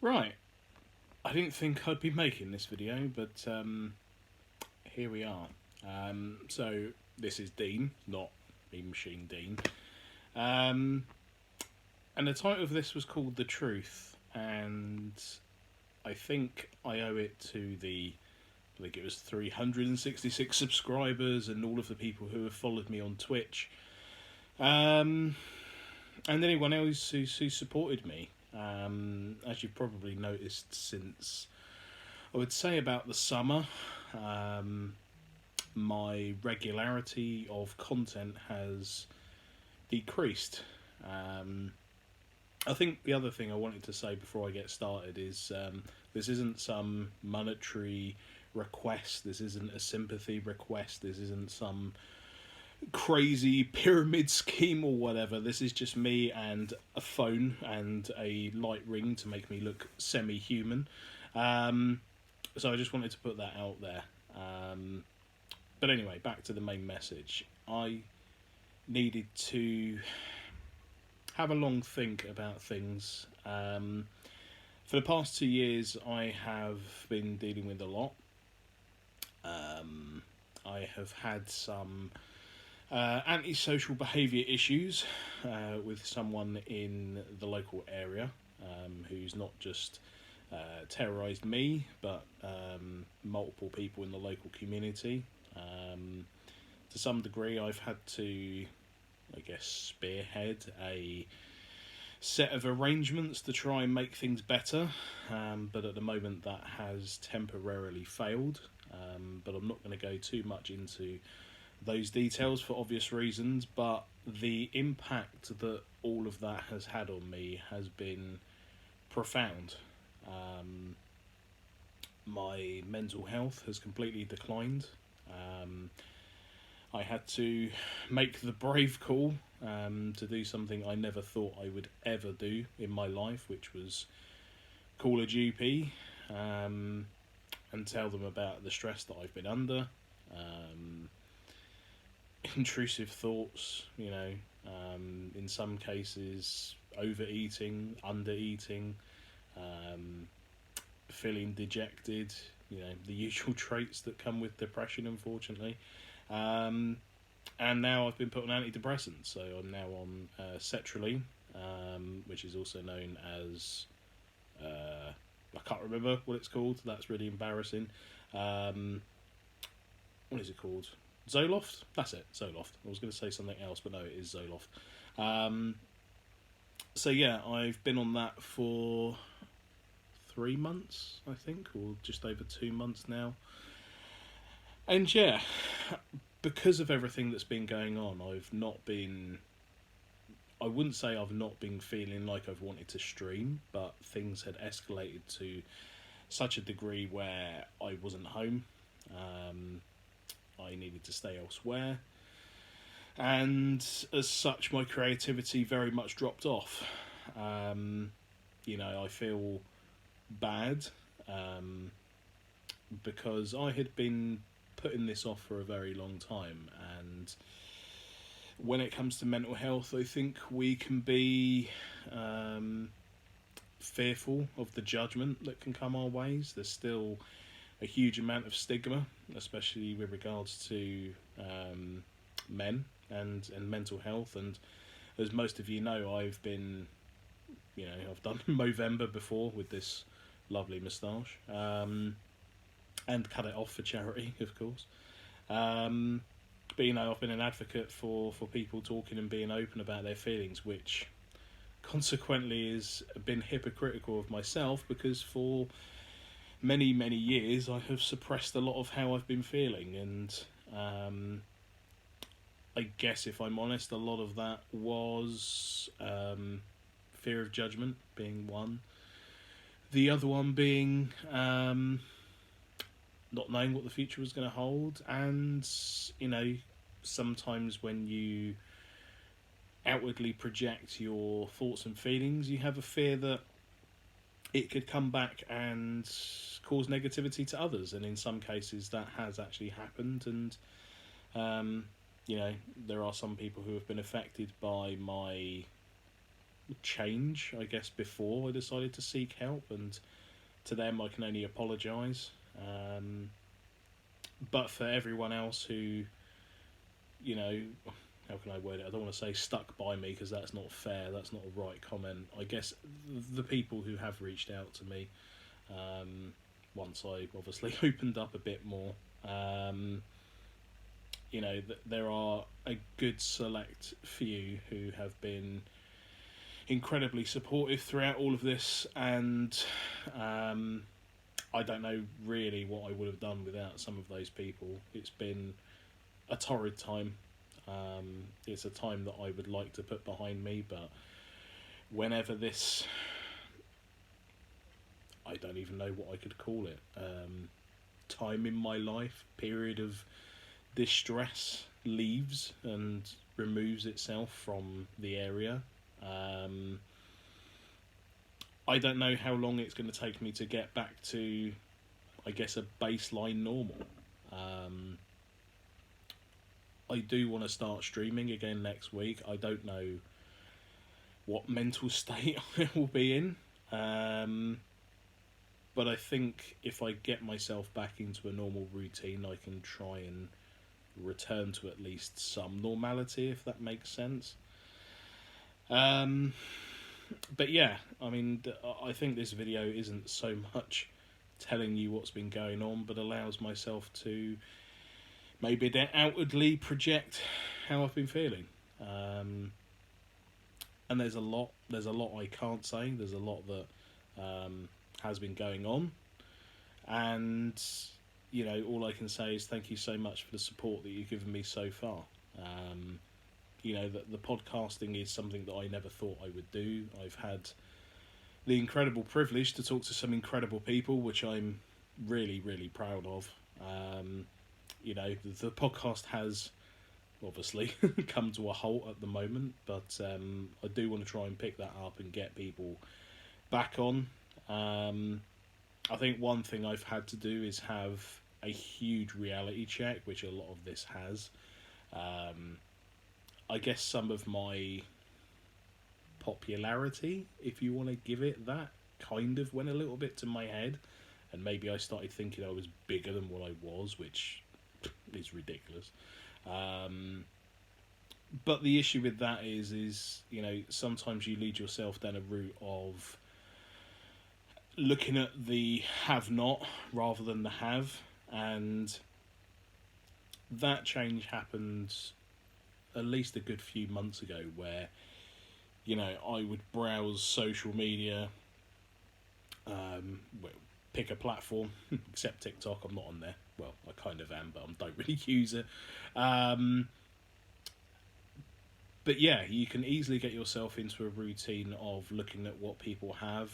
Right, I didn't think I'd be making this video, but here we are. So this is Dean, not Mean Machine Dean. Um, and the title of this was called The Truth, and I think I owe it to I think it was 366 subscribers and all of the people who have followed me on Twitch. And anyone else who supported me. As you've probably noticed since, I would say about the summer, my regularity of content has decreased. I think the other thing I wanted to say before I get started is this isn't some monetary request, this isn't a sympathy request, this isn't some crazy pyramid scheme or whatever. This is just me and a phone and a light ring to make me look semi-human. So I just wanted to put that out there. But anyway, back to the main message. I needed to have a long think about things. For the past 2 years, I have been dealing with a lot. I have had some antisocial behaviour issues with someone in the local area who's not just terrorised me, but multiple people in the local community. To some degree, I've had to, I guess, spearhead a set of arrangements to try and make things better, but at the moment that has temporarily failed. But I'm not going to go too much into those details for obvious reasons, but the impact that all of that has had on me has been profound. My mental health has completely declined. I had to make the brave call to do something I never thought I would ever do in my life, which was call a GP and tell them about the stress that I've been under. Intrusive thoughts, in some cases overeating, undereating, feeling dejected, the usual traits that come with depression, unfortunately. And now I've been put on antidepressants, so I'm now on sertraline, which is also known as, I can't remember what it's called, that's really embarrassing. What is it called? Zoloft? That's it, Zoloft. I was going to say something else, but no, it is Zoloft. So yeah, I've been on that for 3 months, I think, or just over 2 months now. And yeah, because of everything that's been going on, I wouldn't say I've not been feeling like I've wanted to stream, but things had escalated to such a degree where I wasn't home. I needed to stay elsewhere. And as such, my creativity very much dropped off. I feel bad because I had been putting this off for a very long time, and when it comes to mental health, I think we can be fearful of the judgment that can come our ways. There's still a huge amount of stigma, especially with regards to men and mental health. And as most of you know, I've done Movember before with this lovely moustache, and cut it off for charity, of course. But I've been an advocate for people talking and being open about their feelings, which consequently has been hypocritical of myself, because for many, many years I have suppressed a lot of how I've been feeling, and I guess, if I'm honest, a lot of that was fear of judgment being one. The other one being not knowing what the future was going to hold, and sometimes when you outwardly project your thoughts and feelings, you have a fear that it could come back and cause negativity to others, and in some cases that has actually happened. And there are some people who have been affected by my change, I guess, before I decided to seek help, and to them I can only apologise. But for everyone else who, you know, how can I word it? I don't want to say stuck by me, because that's not fair. That's not a right comment. I guess the people who have reached out to me, once I obviously opened up a bit more, there are a good select few who have been incredibly supportive throughout all of this, and I don't know really what I would have done without some of those people. It's been a torrid time. It's a time that I would like to put behind me, but whenever this, I don't even know what I could call it, time in my life, period of distress leaves and removes itself from the area, I don't know how long it's going to take me to get back to, I guess, a baseline normal. I do want to start streaming again next week. I don't know what mental state I will be in. But I think if I get myself back into a normal routine, I can try and return to at least some normality, if that makes sense. But yeah, I mean, I think this video isn't so much telling you what's been going on, but allows myself to maybe outwardly project how I've been feeling. And there's a lot I can't say. There's a lot that has been going on, and all I can say is thank you so much for the support that you've given me so far. The podcasting is something that I never thought I would do. I've had the incredible privilege to talk to some incredible people, which I'm really, really proud of. The podcast has obviously come to a halt at the moment, but I do want to try and pick that up and get people back on. I think one thing I've had to do is have a huge reality check, which a lot of this has. I guess some of my popularity, if you want to give it that, kind of went a little bit to my head, and maybe I started thinking I was bigger than what I was, which is ridiculous. But the issue with that is sometimes you lead yourself down a route of looking at the have-not rather than the have, and that change happened at least a good few months ago, where I would browse social media, pick a platform, except TikTok. I'm not on there. Well, I kind of am, but I don't really use it. But yeah, you can easily get yourself into a routine of looking at what people have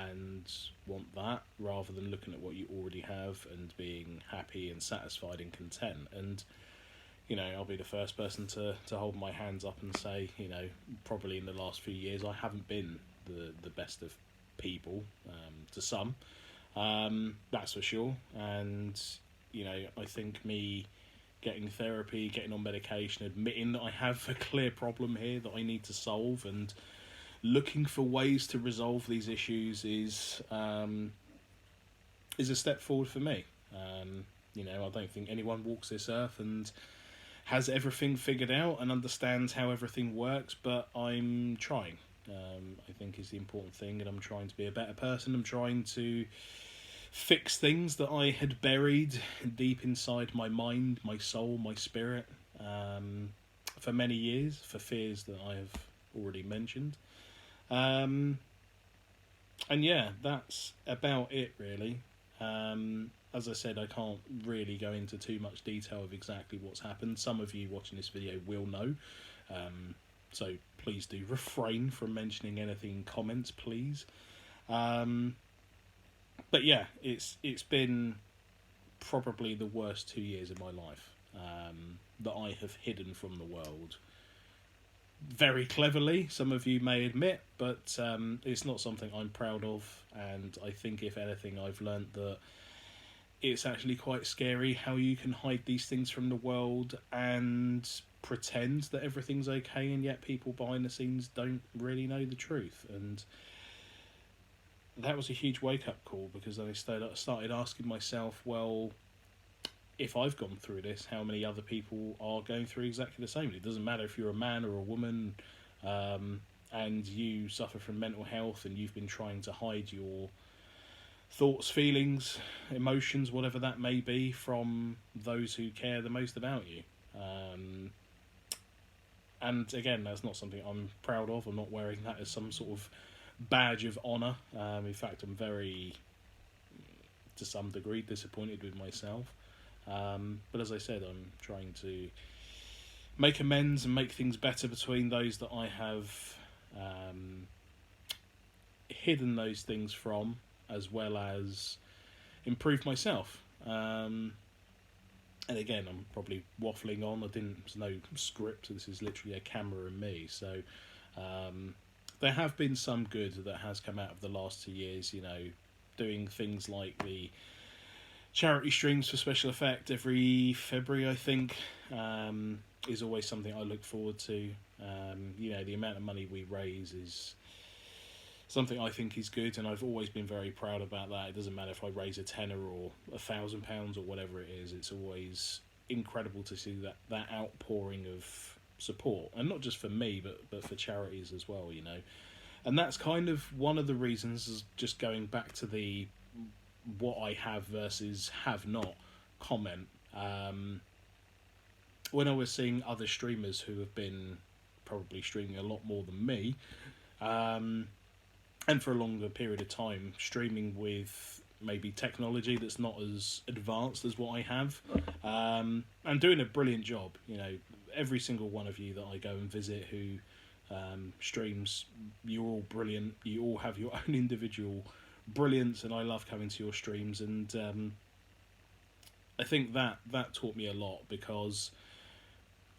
and want that, rather than looking at what you already have and being happy and satisfied and content. And I'll be the first person to hold my hands up and say, probably in the last few years I haven't been the best of people, to some, that's for sure. And I think me getting therapy, getting on medication, admitting that I have a clear problem here that I need to solve, and looking for ways to resolve these issues is a step forward for me. I don't think anyone walks this earth and has everything figured out and understands how everything works, but I'm trying. I think is the important thing, and I'm trying to be a better person. I'm trying to fix things that I had buried deep inside my mind, my soul, my spirit, for many years, for fears that I have already mentioned. And yeah, that's about it, really. As I said, I can't really go into too much detail of exactly what's happened. Some of you watching this video will know, so please do refrain from mentioning anything in comments, please. But yeah, it's been probably the worst 2 years of my life, that I have hidden from the world. Very cleverly, some of you may admit, but it's not something I'm proud of, and I think if anything I've learnt that it's actually quite scary how you can hide these things from the world and pretend that everything's okay, and yet people behind the scenes don't really know the truth. And that was a huge wake-up call, because I started asking myself, well, if I've gone through this, how many other people are going through exactly the same? It doesn't matter if you're a man or a woman, and you suffer from mental health, and you've been trying to hide your thoughts, feelings, emotions, whatever that may be, from those who care the most about you. And again, that's not something I'm proud of. I'm not wearing that as some sort of badge of honour. In fact, I'm very, to some degree, disappointed with myself. But as I said, I'm trying to make amends and make things better between those that I have hidden those things from, as well as improve myself. And again, I'm probably waffling on. There's no script. This is literally a camera and me. So there have been some good that has come out of the last 2 years. Doing things like the charity streams for Special Effect every February, I think, is always something I look forward to. The amount of money we raise is something I think is good, and I've always been very proud about that. It doesn't matter if I raise a tenner or £1,000 or whatever it is. It's always incredible to see that outpouring of support, and not just for me, but for charities as well. And that's kind of one of the reasons, is just going back to the what I have versus have not comment. When I was seeing other streamers who have been probably streaming a lot more than me, and for a longer period of time, streaming with maybe technology that's not as advanced as what I have, and doing a brilliant job. Every single one of you that I go and visit who streams, you're all brilliant. You all have your own individual brilliance, and I love coming to your streams. And I think that taught me a lot, because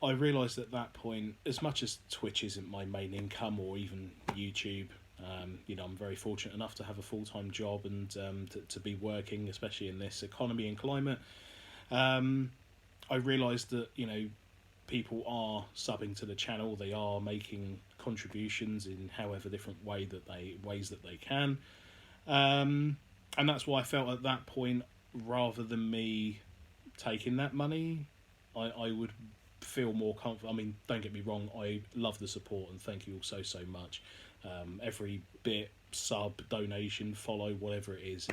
I realised at that point, as much as Twitch isn't my main income, or even YouTube, I'm very fortunate enough to have a full-time job and to be working, especially in this economy and climate. I realised that, people are subbing to the channel. They are making contributions in however different ways that they can. And that's why I felt at that point, rather than me taking that money, I would feel more comfortable. I mean, don't get me wrong, I love the support, and thank you all so much. Every bit, sub, donation, follow, whatever it is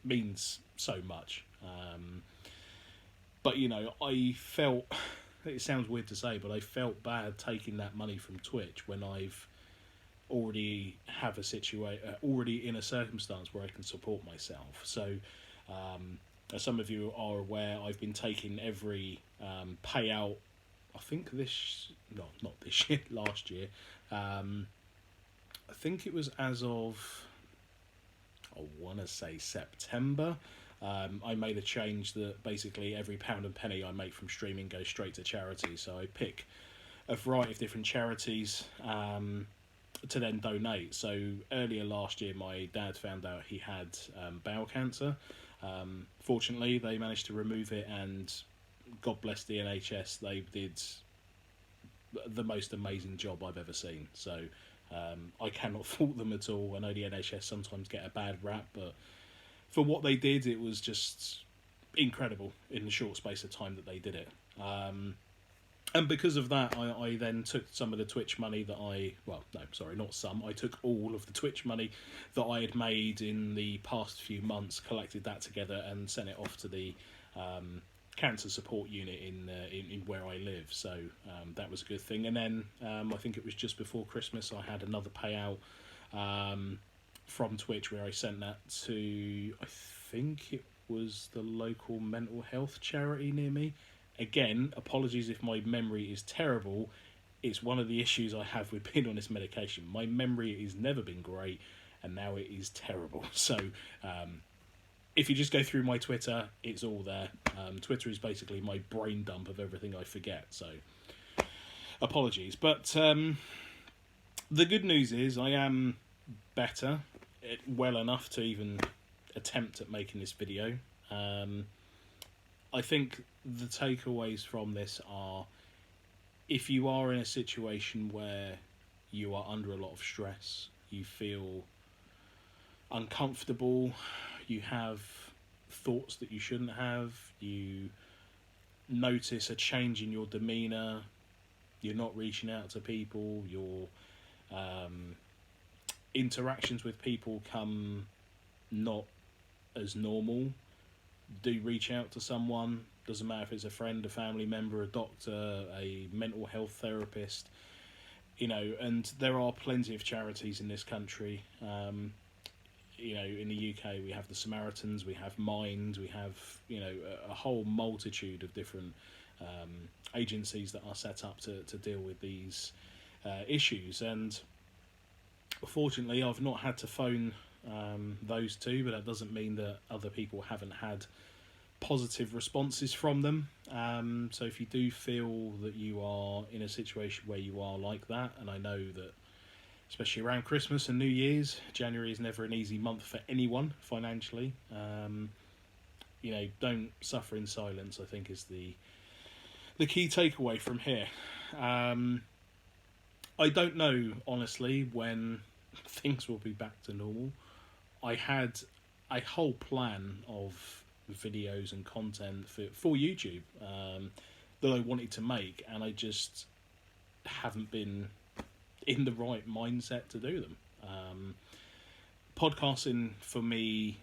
means so much. But I felt, it sounds weird to say, but I felt bad taking that money from Twitch when I've already in a circumstance where I can support myself. So as some of you are aware, I've been taking every payout, I think not this year, last year. I think it was as of, I want to say September. I made a change that basically every pound and penny I make from streaming goes straight to charity. So I pick a variety of different charities to then donate. So earlier last year, my dad found out he had bowel cancer. Fortunately, they managed to remove it, and God bless the NHS, they did the most amazing job I've ever seen. So I cannot fault them at all. I know the NHS sometimes get a bad rap, but for what they did, it was just incredible in the short space of time that they did it. And because of that, I then took some of the Twitch money that I took all of the Twitch money that I had made in the past few months, collected that together and sent it off to the cancer support unit in where I live. So that was a good thing. And then I think it was just before Christmas, I had another payout from Twitch where I sent that to, I think it was the local mental health charity near me. Again, apologies if my memory is terrible. It's one of the issues I have with being on this medication. My memory has never been great, and now it is terrible. So if you just go through my Twitter, it's all there. Twitter is basically my brain dump of everything I forget. So apologies. But the good news is I am better, well enough to even attempt at making this video. I think the takeaways from this are, if you are in a situation where you are under a lot of stress, you feel uncomfortable, you have thoughts that you shouldn't have, you notice a change in your demeanour, you're not reaching out to people, your interactions with people come not as normal, do reach out to someone. Doesn't matter if it's a friend, a family member, a doctor, a mental health therapist, and there are plenty of charities in this country. In the UK we have the Samaritans, we have Mind, we have, a whole multitude of different agencies that are set up to deal with these issues. And fortunately, I've not had to phone those two, but that doesn't mean that other people haven't had positive responses from them. So if you do feel that you are in a situation where you are like that, and I know that especially around Christmas and New Year's, January is never an easy month for anyone financially. Don't suffer in silence, I think, is the key takeaway from here. I don't know, honestly, when things will be back to normal. I had a whole plan of videos and content for YouTube that I wanted to make, and I just haven't been in the right mindset to do them. Podcasting for me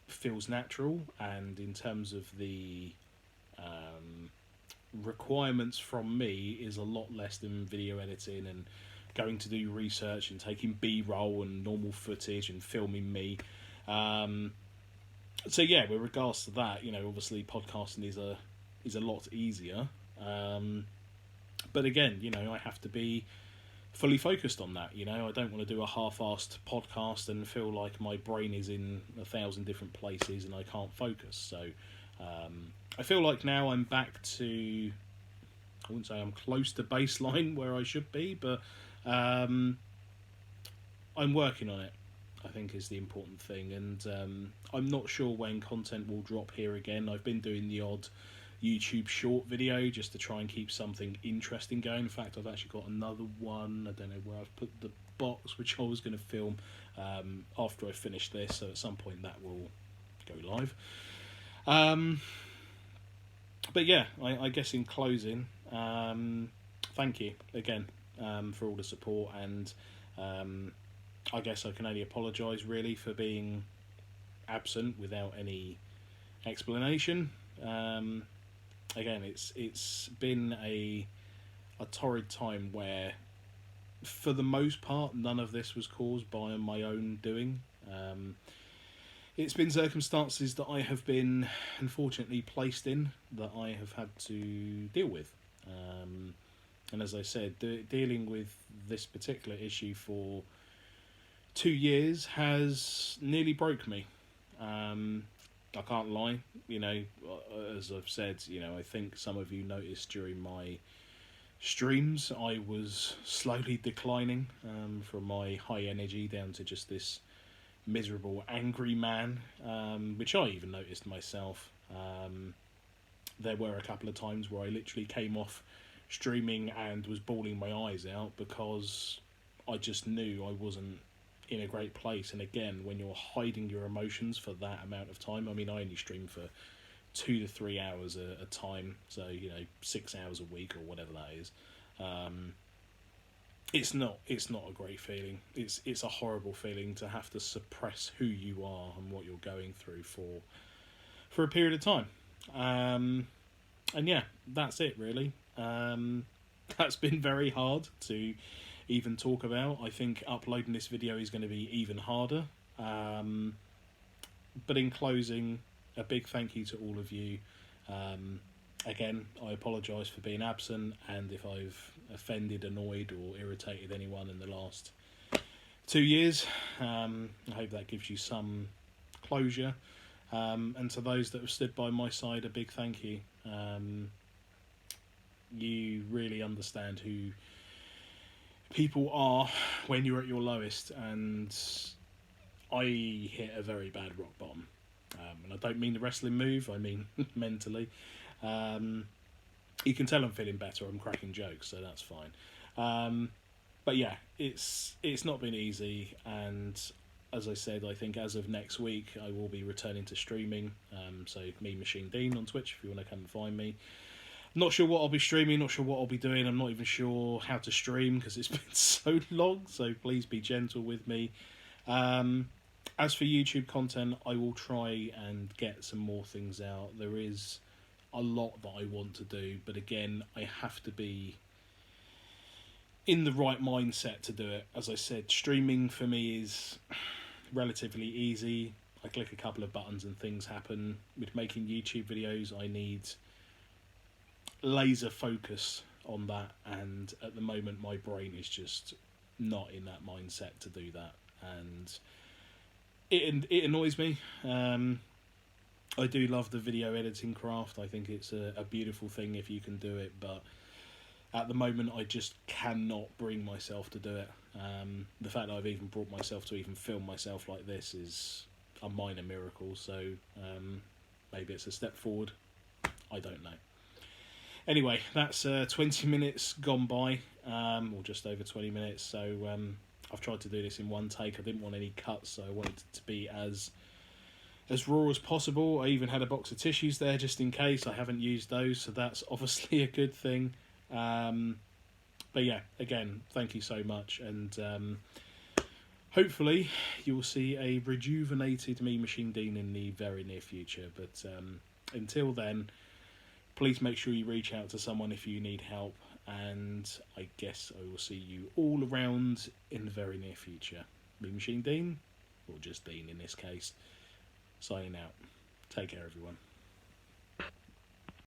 feels natural, and in terms of the requirements from me is a lot less than video editing and going to do research and taking B-roll and normal footage and filming me. So yeah, with regards to that, obviously podcasting is a lot easier. But again, I have to be fully focused on that. I don't want to do a half-assed podcast and feel like my brain is in 1,000 different places and I can't focus. So I feel like now I'm back to, I wouldn't say I'm close to baseline where I should be, but I'm working on it, I think, is the important thing. And I'm not sure when content will drop here again. I've been doing the odd YouTube short video just to try and keep something interesting going. In fact, I've actually got another one. I don't know where I've put the box, which I was going to film after I finish this, so at some point that will go live. But yeah, I guess in closing, thank you again for all the support, and I guess I can only apologise really for being absent without any explanation. Again, it's been a torrid time where, for the most part, none of this was caused by my own doing. It's been circumstances that I have been unfortunately placed in that I have had to deal with. And as I said, dealing with this particular issue for 2 years has nearly broke me. I can't lie, as I've said, I think some of you noticed during my streams I was slowly declining from my high energy down to just this miserable, angry man, which I even noticed myself. There were a couple of times where I literally came off streaming and was bawling my eyes out because I just knew I wasn't in a great place. And again, when you're hiding your emotions for that amount of time, I mean, I only stream for 2 to 3 hours a time, so 6 hours a week or whatever that is. It's not a great feeling. It's a horrible feeling to have to suppress who you are and what you're going through for a period of time. And yeah, that's it really. That's been very hard to even talk about. I think uploading this video is going to be even harder. But in closing, a big thank you to all of you. Again, I apologise for being absent, and if I've offended, annoyed or irritated anyone in the last 2 years, I hope that gives you some closure. And to those that have stood by my side, a big thank you. You really understand who people are when you're at your lowest, and I hit a very bad rock bottom. And I don't mean the wrestling move, I mean mentally. You can tell I'm feeling better. I'm cracking jokes, so that's fine. But yeah, it's not been easy, and as I said, I think as of next week I will be returning to streaming. So me Machine Dean on Twitch if you want to come and find me. Not sure what I'll be streaming, not sure what I'll be doing. I'm not even sure how to stream because it's been so long. So please be gentle with me. As for YouTube content, I will try and get some more things out. There is a lot that I want to do, but again, I have to be in the right mindset to do it. As I said, streaming for me is relatively easy. I click a couple of buttons and things happen. With making YouTube videos, I need laser focus on that, and at the moment my brain is just not in that mindset to do that, and it annoys me. I do love the video editing craft. I think it's a beautiful thing if you can do it, but at the moment I just cannot bring myself to do it. The fact that I've even brought myself to even film myself like this is a minor miracle, so maybe it's a step forward. I don't know. Anyway, that's 20 minutes gone by, or just over 20 minutes, so I've tried to do this in one take. I didn't want any cuts, so I wanted it to be as raw as possible. I even had a box of tissues there just in case. I haven't used those, so that's obviously a good thing. But yeah, again, thank you so much, and hopefully you will see a rejuvenated me Machine Dean in the very near future. But until then, please make sure you reach out to someone if you need help, and I guess I will see you all around in the very near future. Me Machine Dean, or just Dean in this case, signing out. Take care, everyone.